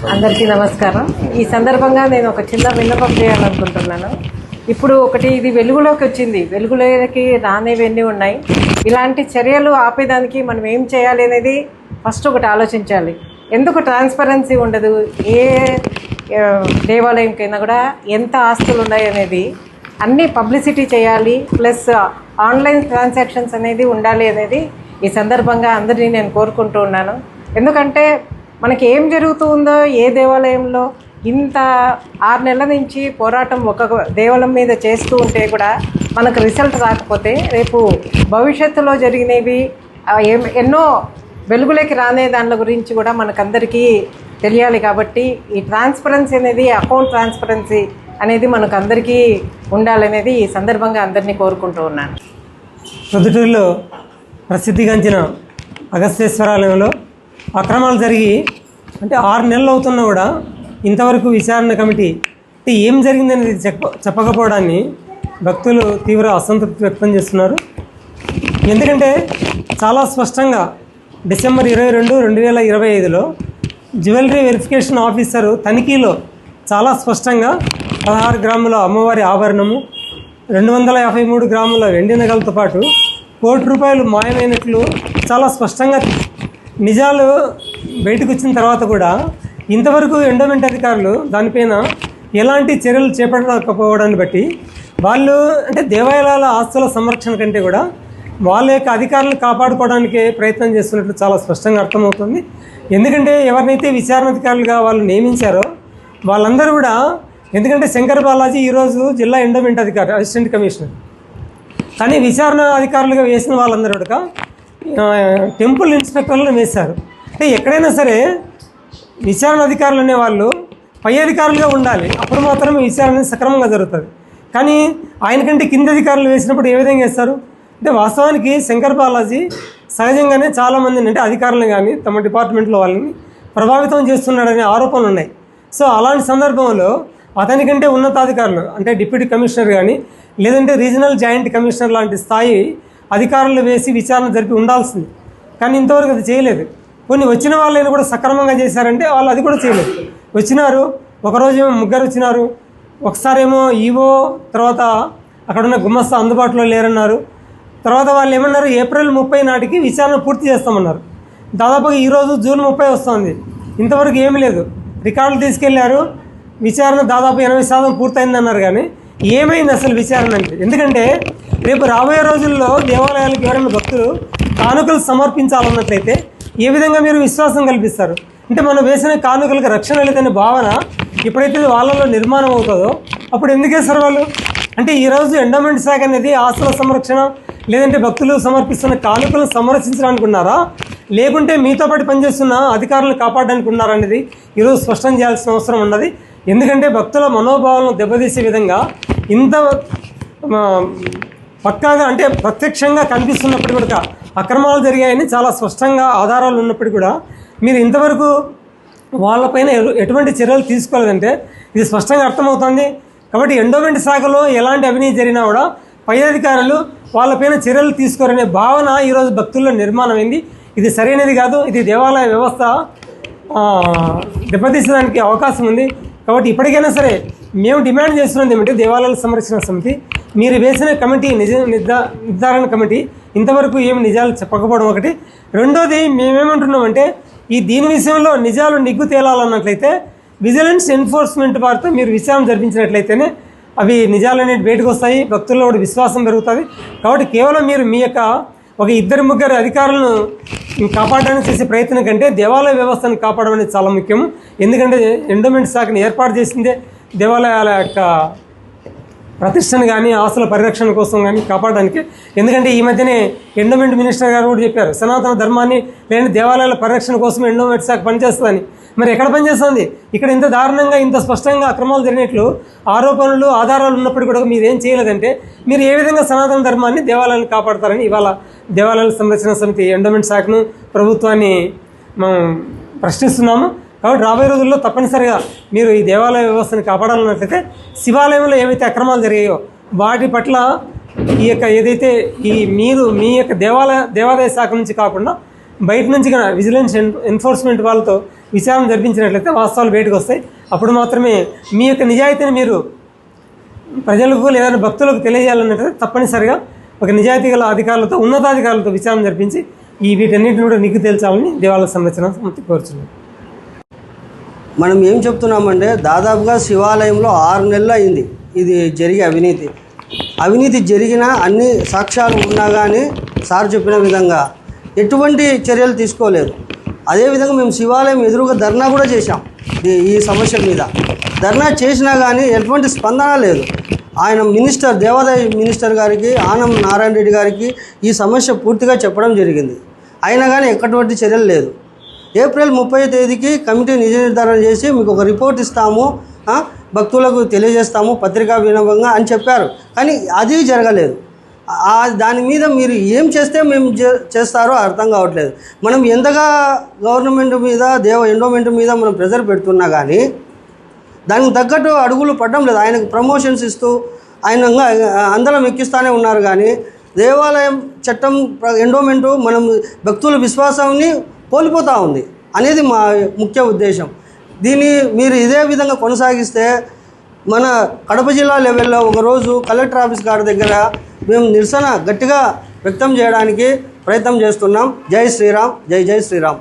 అందరికీ నమస్కారం. ఈ సందర్భంగా నేను ఒక చిన్న విన్నపం చేయాలనుకుంటున్నాను. ఇప్పుడు ఒకటి ఇది వెలుగులోకి వచ్చింది, వెలుగులోకి రానివన్నీ ఉన్నాయి. ఇలాంటి చర్యలు ఆపేదానికి మనం ఏం చేయాలి అనేది ఫస్ట్ ఒకటి ఆలోచించాలి. ఎందుకు ట్రాన్స్పరెన్సీ ఉండదు? ఏ దేవాలయంకైనా కూడా ఎంత ఆస్తులు ఉన్నాయి అనేది అన్నీ పబ్లిసిటీ చేయాలి. ప్లస్ ఆన్లైన్ ట్రాన్సాక్షన్స్ అనేది ఉండాలి అనేది ఈ సందర్భంగా అందరినీ నేను కోరుకుంటూ ఉన్నాను. ఎందుకంటే మనకి ఏం జరుగుతుందో ఏ దేవాలయంలో ఇంత 6 నెలల నుంచి పోరాటం ఒక దేవాలయం మీద చేస్తూ ఉంటే కూడా మనకు రిజల్ట్ రాకపోతే రేపు భవిష్యత్తులో జరిగినవి ఎన్నో వెలుగులోకి రానే దాని గురించి కూడా మనకందరికీ తెలియాలి. కాబట్టి ఈ ట్రాన్స్పరెన్సీ అనేది, అకౌంట్ ట్రాన్స్పరెన్సీ అనేది మనకు అందరికీ ఉండాలనేది ఈ సందర్భంగా అందరినీ కోరుకుంటూ ఉన్నాను. ప్రొద్దుటూరులో ప్రసిద్ధిగాంచిన అగస్తేశ్వరాలయంలో అక్రమాలు జరిగి 6 నెలలు అవుతున్నా కూడా ఇంతవరకు విచారణ కమిటీ ఏం జరిగిందనేది చెప్పకపోవడాన్ని భక్తులు తీవ్ర అసంతృప్తి వ్యక్తం చేస్తున్నారు. ఎందుకంటే చాలా స్పష్టంగా డిసెంబర్ 22, 2025లో జ్యువెలరీ వెరిఫికేషన్ ఆఫీసరు తనిఖీలో చాలా స్పష్టంగా 16 గ్రాముల అమ్మవారి ఆభరణము, 253 గ్రాముల వెండి నగలతో పాటు ₹1,00,00,000 మాయమైనట్లు చాలా స్పష్టంగా నిజాలు బయటకు వచ్చిన తర్వాత కూడా ఇంతవరకు ఎండోమెంట్ అధికారులు దానిపైన ఎలాంటి చర్యలు చేపట్టకపోవడాన్ని బట్టి వాళ్ళు దేవాలయాల ఆస్తుల సంరక్షణ కంటే కూడా వాళ్ళ యొక్క అధికారులను కాపాడుకోవడానికే ప్రయత్నం చేస్తున్నట్లు చాలా స్పష్టంగా అర్థమవుతుంది. ఎందుకంటే ఎవరినైతే విచారణాధికారులుగా వాళ్ళు నియమించారో వాళ్ళందరూ కూడా, ఎందుకంటే శంకర్ బాలాజీ ఈరోజు జిల్లా ఎండోమెంట్ అధికారి, అసిస్టెంట్ కమిషనర్, కానీ విచారణ అధికారులుగా వేసిన వాళ్ళందరూ కూడా టెంపుల్ ఇన్స్పెక్టర్లను వేశారు. ఎక్కడైనా సరే విచారణ అధికారులు అనేవాళ్ళు పై అధికారులుగా ఉండాలి, అప్పుడు మాత్రమే విచారణ సక్రమంగా జరుగుతుంది. కానీ ఆయనకంటే కింద అధికారులు వేసినప్పుడు ఏ విధంగా వేస్తారు? వాస్తవానికి శంకర్ బాలాజీ సహజంగానే చాలామందిని అధికారులను కానీ తమ డిపార్ట్మెంట్లో వాళ్ళని ప్రభావితం చేస్తున్నాడనే ఆరోపణలు ఉన్నాయి. సో అలాంటి సందర్భంలో అతనికంటే ఉన్నతాధికారులు డిప్యూటీ కమిషనర్ కానీ లేదంటే రీజనల్ జాయింట్ కమిషనర్ లాంటి స్థాయి అధికారులు వేసి విచారణ జరిపి ఉండాల్సింది. కానీ ఇంతవరకు అది చేయలేదు. కొన్ని వచ్చిన వాళ్ళని కూడా సక్రమంగా చేశారంటే వాళ్ళు అది కూడా చేయలేదు. వచ్చినారు, ఒకరోజు ఏమో 3 వచ్చినారు, ఒకసారేమో ఈవో, తర్వాత అక్కడున్న గుమస్తా అందుబాటులో లేరన్నారు. తర్వాత వాళ్ళు ఏమన్నారు, ఏప్రిల్ 30 నాటికి విచారణ పూర్తి చేస్తామన్నారు. దాదాపుగా ఈరోజు జూన్ 30 వస్తుంది, ఇంతవరకు ఏమీ లేదు. రికార్డులు తీసుకెళ్లారు, విచారణ దాదాపు 80% పూర్తయిందన్నారు. కానీ ఏమైంది అసలు విచారణ అంటే? ఎందుకంటే రేపు రాబోయే రోజుల్లో దేవాలయాలకు ఎవరైనా భక్తులు కానుకలు సమర్పించాలన్నట్లయితే ఏ విధంగా మీరు విశ్వాసం కల్పిస్తారు? మనం వేసిన కానుకలకు రక్షణ లేదనే భావన ఎప్పుడైతే వాళ్ళలో నిర్మాణం అవుతుందో అప్పుడు ఎందుకు వేస్తారు వాళ్ళు? ఈరోజు ఎండోమెంట్ శాఖ అనేది ఆస్తుల సంరక్షణ లేదంటే భక్తులు సమర్పిస్తున్న కానుకలను సంరక్షించడానికి ఉన్నారా, లేకుంటే మీతో పాటు పనిచేస్తున్న అధికారులను కాపాడడానికి ఉన్నారా అనేది ఈరోజు స్పష్టం చేయాల్సిన అవసరం ఉన్నది. ఎందుకంటే భక్తుల మనోభావాలను దెబ్బతీసే విధంగా ఇంత పక్కాగా ప్రత్యక్షంగా కనిపిస్తున్నప్పుడు కూడా అక్రమాలు జరిగాయని చాలా స్పష్టంగా ఆధారాలు ఉన్నప్పుడు కూడా మీరు ఇంతవరకు వాళ్ళపైన ఎటువంటి చర్యలు తీసుకోలేదంటే ఇది స్పష్టంగా అర్థమవుతుంది. కాబట్టి ఎండోమెంట్ శాఖలో ఎలాంటి అవినీతి జరిగినా కూడా పై అధికారులు వాళ్ళపైన చర్యలు తీసుకోరనే భావన ఈరోజు భక్తుల్లో నిర్మాణమైంది. ఇది సరైనది కాదు. ఇది దేవాలయ వ్యవస్థ దెబ్బతీసడానికి అవకాశం ఉంది. కాబట్టి ఇప్పటికైనా సరే మేము డిమాండ్ చేస్తున్నది ఏమంటే, దేవాలయాల సంరక్షణ సమితి మీరు వేసిన కమిటీ నిర్ధారణ కమిటీ ఇంతవరకు ఏమి నిజాలు చెప్పకపోవడం ఒకటి. రెండోది, మేమేమంటున్నామంటే దీని విషయంలో నిజాలు నిగ్గు తేలాలన్నట్లయితే విజిలెన్స్ ఎన్ఫోర్స్మెంట్ వారితో మీరు విచారణ జరిపించినట్లయితేనే అవి నిజాలు అనేవి బయటకు వస్తాయి, భక్తుల్లో కూడా విశ్వాసం పెరుగుతుంది. కాబట్టి కేవలం మీరు మీ యొక్క ఒక 2-3 అధికారులను కాపాడడానికి చేసే ప్రయత్నం కంటే దేవాలయ వ్యవస్థను కాపాడడం అనేది చాలా ముఖ్యం. ఎందుకంటే ఎండోమెంట్ శాఖను ఏర్పాటు చేసిందే దేవాలయాల యొక్క ప్రతిష్టను కానీ ఆస్తుల పరిరక్షణ కోసం కానీ కాపాడడానికి. ఎందుకంటే ఈ మధ్యనే ఎండోమెంట్ మినిస్టర్ గారు కూడా చెప్పారు, సనాతన ధర్మాన్ని లేని దేవాలయాల పరిరక్షణ కోసం ఎండోమెంట్ శాఖ పనిచేస్తుందని. మరి ఎక్కడ పనిచేస్తుంది? ఇక్కడ ఇంత దారుణంగా ఇంత స్పష్టంగా అక్రమాలు జరిగినట్లు ఆరోపణలు ఆధారాలు ఉన్నప్పుడు కూడా మీరు ఏం చేయలేదంటే మీరు ఏ విధంగా సనాతన ధర్మాన్ని దేవాలయాలను కాపాడతారని ఇవాళ దేవాలయాల సంరక్షణ సమితి ఎండోమెంట్ శాఖను ప్రభుత్వాన్ని మనం ప్రశ్నిస్తున్నాము. కాబట్టి రాబోయే రోజుల్లో తప్పనిసరిగా మీరు ఈ దేవాలయ వ్యవస్థను కాపాడాలన్నట్లయితే శివాలయంలో ఏవైతే అక్రమాలు జరిగాయో వాటి పట్ల ఈ యొక్క ఏదైతే మీరు మీ యొక్క దేవాదాయ శాఖ నుంచి కాకుండా బయట నుంచి కన్నా విజిలెన్స్ ఎన్ఫోర్స్మెంట్ వాళ్ళతో విచారణ జరిపించినట్లయితే వాస్తవాలు బయటకు వస్తాయి. అప్పుడు మాత్రమే మీ యొక్క నిజాయితీని మీరు ప్రజలకు లేదా భక్తులకు తెలియజేయాలన్నట్టు తప్పనిసరిగా ఒక నిజాయితీ గల అధికారులతో ఉన్నతాధికారులతో విచారణ జరిపించి వీటన్నిటిని కూడా నిగ్గు తేల్చాలని దేవాలయ సంరక్షణ సమితి కోరుచున్నాం. మనం ఏం చెప్తున్నామంటే దాదాపుగా శివాలయంలో 6 నెలలు అయింది ఇది జరిగే అవినీతి జరిగిన అన్ని సాక్ష్యాలు ఉన్నా కానీ సార్ చెప్పిన విధంగా ఎటువంటి చర్యలు తీసుకోలేదు. అదేవిధంగా మేము శివాలయం ఎదురుగా ధర్నా కూడా చేశాం ఈ సమస్య మీద. ధర్నా చేసినా కానీ ఎటువంటి స్పందన లేదు. ఆయన దేవాదాయ మినిస్టర్ గారికి ఆనం నారాయణ రెడ్డి గారికి ఈ సమస్య పూర్తిగా చెప్పడం జరిగింది. అయినా కానీ ఎటువంటి చర్యలు లేదు. ఏప్రిల్ 30వ తేదీకి కమిటీ నిజ నిర్ధారణ చేసి మీకు ఒక రిపోర్ట్ ఇస్తాము, భక్తులకు తెలియజేస్తాము పత్రికా వినవంగా అని చెప్పారు. కానీ అది జరగలేదు. దాని మీద మీరు ఏం చేస్తే మేము చేస్తారో అర్థం కావట్లేదు. మనం ఎంతగా గవర్నమెంట్ మీద ఎండోమెంట్ మీద మనం ప్రెజర్ పెడుతున్నా కానీ దానికి తగ్గట్టు అడుగులు పడడం లేదు. ఆయనకు ప్రమోషన్స్ ఇస్తూ ఆయన అందరం ఎక్కిస్తూనే ఉన్నారు. కానీ దేవాలయం చట్టం ఎండోమెంటు మనం భక్తుల విశ్వాసాన్ని కోల్పోతూ ఉంది అనేది మా ముఖ్య ఉద్దేశం. దీన్ని మీరు ఇదే విధంగా కొనసాగిస్తే మన కడప జిల్లా లెవెల్లో ఒకరోజు కలెక్టర్ ఆఫీస్ గారి దగ్గర మేము నిరసన గట్టిగా వ్యక్తం చేయడానికి ప్రయత్నం చేస్తున్నాం. జై శ్రీరామ్, జై జై శ్రీరామ్.